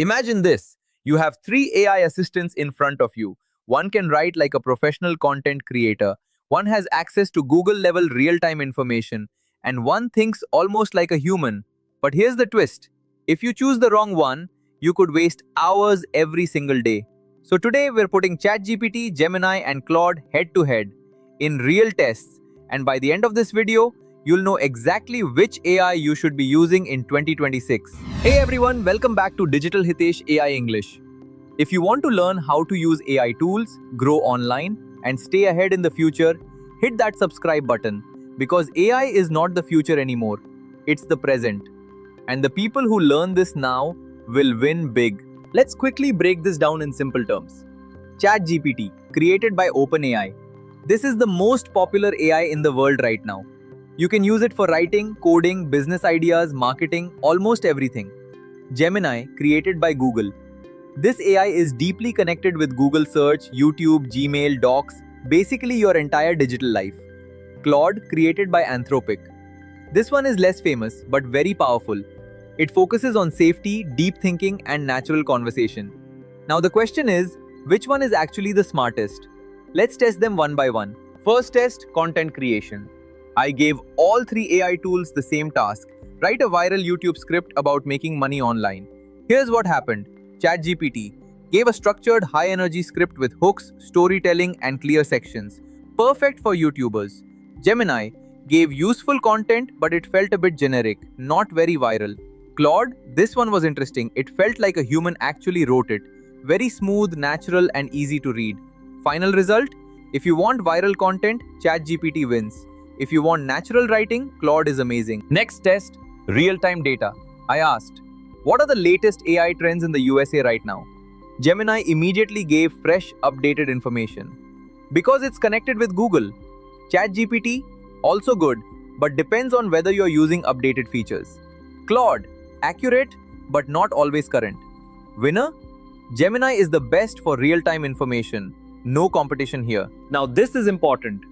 Imagine this. You have three AI assistants in front of you. One can write like a professional content creator, one has access to Google level real time information, and one thinks almost like a human. But here's the twist, if you choose the wrong one, you could waste hours every single day. So today we're putting ChatGPT, Gemini, and Claude head to head in real tests, and by the end of this video, you'll know exactly which AI you should be using in 2026. Hey everyone, welcome back to Digital Hitesh AI English. If you want to learn how to use AI tools, grow online, and stay ahead in the future, hit that subscribe button because AI is not the future anymore, it's the present. And the people who learn this now will win big. Let's quickly break this down in simple terms. ChatGPT, created by OpenAI. This is the most popular AI in the world right now. You can use it for writing, coding, business ideas, marketing, almost everything. Gemini, created by Google. This AI is deeply connected with Google Search, YouTube, Gmail, Docs, basically your entire digital life. Claude, created by Anthropic. This one is less famous but very powerful. It focuses on safety, deep thinking, and natural conversation. Now the question is, which one is actually the smartest? Let's test them one by one. First test, content creation. I gave all three AI tools the same task. Write a viral YouTube script about making money online. Here's what happened. ChatGPT gave a structured, high-energy script with hooks, storytelling, and clear sections. Perfect for YouTubers. Gemini gave useful content, but it felt a bit generic, not very viral. Claude, this one was interesting. It felt like a human actually wrote it. Very smooth, natural, and easy to read. Final result? If you want viral content, ChatGPT wins. If you want natural writing, Claude is amazing. Next test, real-time data. I asked, what are the latest AI trends in the USA right now? Gemini immediately gave fresh, updated information. Because it's connected with Google. ChatGPT, also good, but depends on whether you're using updated features. Claude, accurate, but not always current. Winner? Gemini is the best for real-time information. No competition here. Now this is important.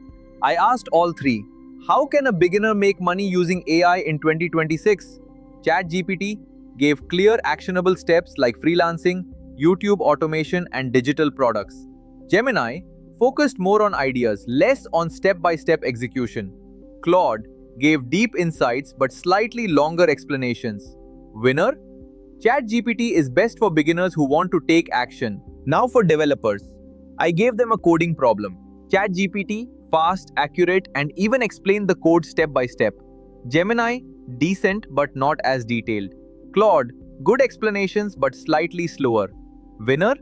I asked all three, how can a beginner make money using AI in 2026? ChatGPT gave clear actionable steps like freelancing, YouTube automation, and digital products. Gemini focused more on ideas, less on step-by-step execution. Claude gave deep insights but slightly longer explanations. Winner? ChatGPT is best for beginners who want to take action. Now for developers. I gave them a coding problem. ChatGPT, fast, accurate, and even explained the code step by step. Gemini, decent but not as detailed. Claude, good explanations but slightly slower. Winner?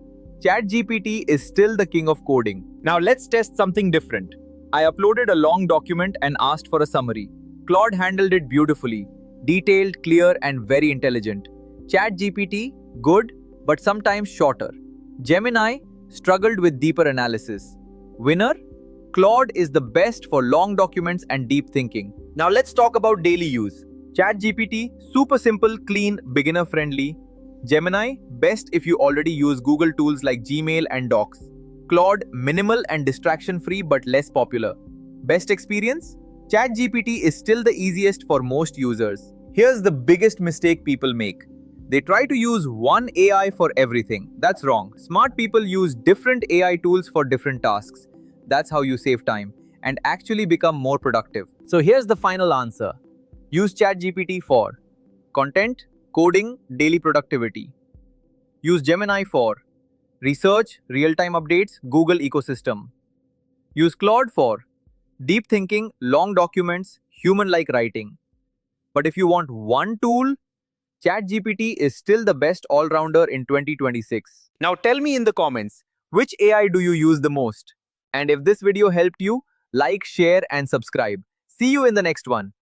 ChatGPT is still the king of coding. Now let's test something different. I uploaded a long document and asked for a summary. Claude handled it beautifully. Detailed, clear, and very intelligent. ChatGPT, good but sometimes shorter. Gemini, struggled with deeper analysis. Winner? Claude is the best for long documents and deep thinking. Now let's talk about daily use. ChatGPT, super simple, clean, beginner-friendly. Gemini, best if you already use Google tools like Gmail and Docs. Claude, minimal and distraction-free but less popular. Best experience? ChatGPT is still the easiest for most users. Here's the biggest mistake people make. They try to use one AI for everything. That's wrong. Smart people use different AI tools for different tasks. That's how you save time and actually become more productive. So here's the final answer. Use ChatGPT for content, coding, daily productivity. Use Gemini for research, real-time updates, Google ecosystem. Use Claude for deep thinking, long documents, human-like writing. But if you want one tool, ChatGPT is still the best all-rounder in 2026. Now tell me in the comments, which AI do you use the most? And if this video helped you, like, share, and subscribe. See you in the next one.